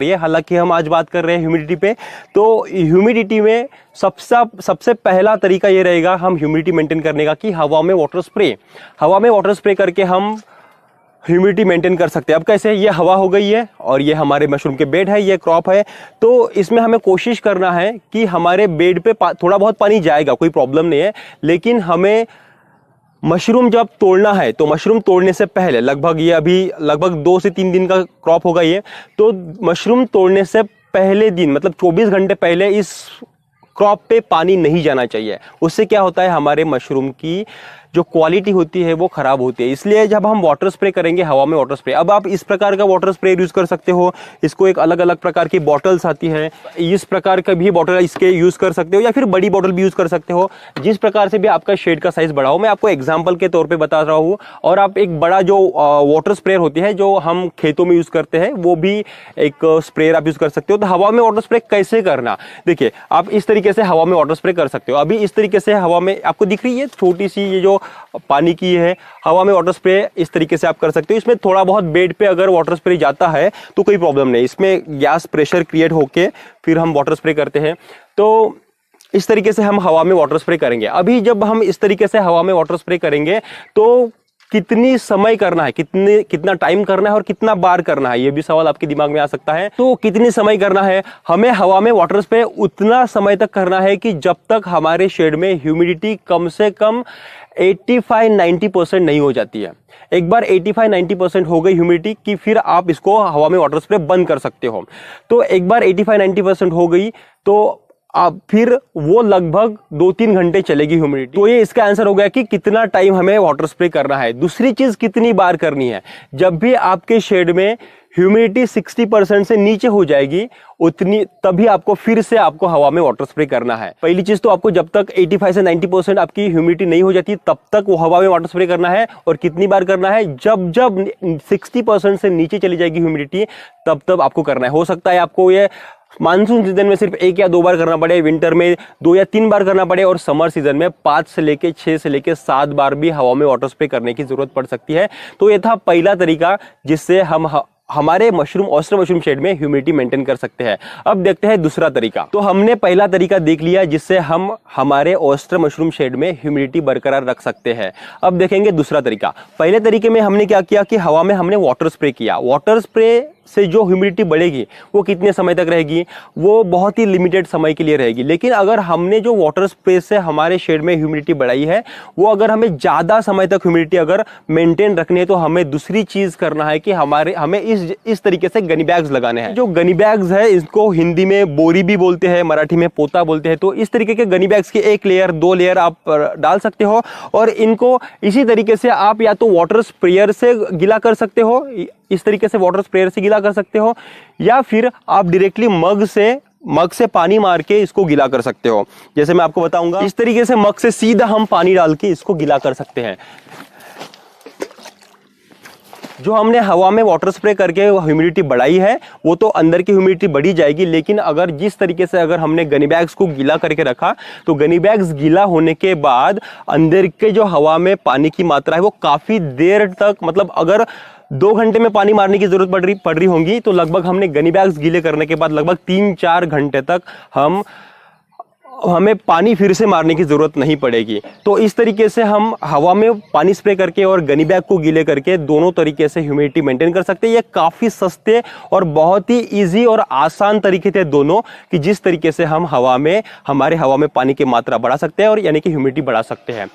ये हालांकि हम आज बात कर रहे हैं ह्यूमिडिटी पे। तो ह्यूमिडिटी में सबसे पहला तरीका ये रहेगा हम ह्यूमिडिटी मेंटेन करने का कि हवा में वाटर स्प्रे करके हम ह्यूमिडिटी मेंटेन कर सकते हैं। अब कैसे, ये हवा हो गई है और ये हमारे मशरूम के बेड है, ये क्रॉप है, तो इसमें हमें कोशिश करना है कि हमारे बेड पे थोड़ा बहुत पानी जाएगा, कोई प्रॉब्लम नहीं है, लेकिन हमें मशरूम जब तोड़ना है तो मशरूम तोड़ने से पहले लगभग 2 से 3 दिन का क्रॉप होगा ये, तो मशरूम तोड़ने से पहले दिन मतलब 24 घंटे पहले इस क्रॉप पे पानी नहीं जाना चाहिए। उससे क्या होता है, हमारे मशरूम की जो क्वालिटी होती है वो खराब होती है। इसलिए जब हम वाटर स्प्रे करेंगे, हवा में वाटर स्प्रे, अब आप इस प्रकार का वाटर स्प्रे यूज कर सकते हो, इसको एक अलग अलग प्रकार की बॉटल्स आती है, इस प्रकार का भी बॉटल इसके यूज कर सकते हो या फिर बड़ी बॉटल भी यूज कर सकते हो, जिस प्रकार से भी आपका शेड का साइज बड़ा हो। मैं आपको एग्जाम्पल के तौर पर बता रहा हूँ। और आप एक बड़ा जो वाटर स्प्रेयर होती है जो हम खेतों में यूज करते हैं, वो भी एक स्प्रेयर आप यूज कर सकते हो। तो हवा में वाटर स्प्रे कैसे करना, देखिए आप इस तरीके से हवा में वाटर स्प्रे कर सकते हो। अभी इस तरीके से हवा में आपको दिख रही है छोटी सी ये जो पानी की है, हवा में वाटर स्प्रे इस तरीके से आप कर सकते हो। इसमें थोड़ा बहुत बेड पे अगर वाटर स्प्रे जाता है तो कोई प्रॉब्लम नहीं, इसमें गैस प्रेशर क्रिएट होके फिर हम वाटर स्प्रे करते हैं। तो इस तरीके से हम हवा में वाटर स्प्रे करेंगे। अभी जब हम इस तरीके से हवा में वाटर स्प्रे करेंगे तो कितनी समय करना है, कितना टाइम करना है और कितना बार करना है, ये भी सवाल आपके दिमाग में आ सकता है। तो कितनी समय करना है, हमें हवा में वाटर स्प्रे उतना समय तक करना है कि जब तक हमारे शेड में ह्यूमिडिटी कम से कम 85-90% नहीं हो जाती है। एक बार 85-90% हो गई ह्यूमिडिटी कि फिर आप इसको हवा में वाटर स्प्रे बंद कर सकते हो। तो एक बार 85-90% हो गई तो अब फिर वो लगभग 2-3 घंटे चलेगी ह्यूमिडिटी। तो ये इसका आंसर हो गया कि कितना टाइम हमें वाटर स्प्रे करना है। दूसरी चीज, कितनी बार करनी है। जब भी आपके शेड में ह्यूमिडिटी 60% से नीचे हो जाएगी तभी आपको फिर से हवा में वाटर स्प्रे करना है। पहली चीज तो आपको जब तक 85 से 90% आपकी ह्यूमिडिटी नहीं हो जाती तब तक वो हवा में वाटर स्प्रे करना है। और कितनी बार करना है, जब 60% से नीचे चली जाएगी ह्यूमिडिटी तब आपको करना है। हो सकता है आपको ये मानसून सीजन में सिर्फ 1 या 2 बार करना पड़े, विंटर में 2 या 3 बार करना पड़े, और समर सीजन में 5 से लेके 6 से लेके 7 बार भी हवा में वाटर स्प्रे करने की जरूरत पड़ सकती है। तो ये था पहला तरीका जिससे हम हमारे ऑयस्टर मशरूम शेड में ह्यूमिडिटी मेंटेन कर सकते हैं। अब देखते हैं दूसरा तरीका। तो हमने पहला तरीका देख लिया जिससे हम हमारे ऑयस्टर मशरूम शेड में ह्यूमिडिटी बरकरार रख सकते हैं। अब देखेंगे दूसरा तरीका। पहले तरीके में हमने क्या किया कि हवा में हमने वाटर स्प्रे किया। वाटर स्प्रे से जो ह्यूमिडिटी बढ़ेगी वो कितने समय तक रहेगी, वो बहुत ही लिमिटेड समय के लिए रहेगी। लेकिन अगर हमने जो वाटर स्प्रे से हमारे शेड में ह्यूमिडिटी बढ़ाई है, वो अगर हमें ज्यादा समय तक ह्यूमिडिटी अगर मेंटेन रखनी है तो हमें दूसरी चीज करना है कि हमें इस तरीके से गनी बैग्स लगाने हैं। जो गनी बैग्स है इसको हिंदी में बोरी भी बोलते हैं, मराठी में पोता बोलते हैं। तो इस तरीके के गनी बैग्स के 1 लेयर 2 लेयर आप डाल सकते हो और इनको इसी तरीके से आप या तो वाटर स्प्रेयर से गीला कर सकते हो, इस तरीके से वाटर स्प्रेयर से गीला कर सकते हो, या फिर आप डायरेक्टली मग से पानी मार के इसको गीला कर सकते हो। जैसे मैं आपको बताऊंगा, इस तरीके से मग से सीधा हम पानी डाल के इसको गीला कर सकते हैं। जो हमने हवा में वाटर स्प्रे करके ह्यूमिडिटी बढ़ाई है वो तो अंदर की ह्यूमिडिटी बढ़ी जाएगी, लेकिन अगर जिस तरीके से अगर हमने गनी बैग्स को गीला करके रखा तो गनी बैग्स गीला होने के बाद अंदर के जो हवा में पानी की मात्रा है वो काफी देर तक, मतलब अगर 2 घंटे में पानी मारने की जरूरत पड़ रही होंगी तो लगभग हमने गनी बैग्स गीले करने के बाद लगभग 3-4 घंटे तक हमें पानी फिर से मारने की जरूरत नहीं पड़ेगी। तो इस तरीके से हम हवा में पानी स्प्रे करके और गनी बैग को गीले करके दोनों तरीके से ह्यूमिडिटी मेंटेन कर सकते हैं। ये काफी सस्ते और बहुत ही इजी और आसान तरीके थे दोनों, कि जिस तरीके से हम हमारे हवा में पानी की मात्रा बढ़ा सकते हैं और यानी कि ह्यूमिडिटी बढ़ा सकते हैं।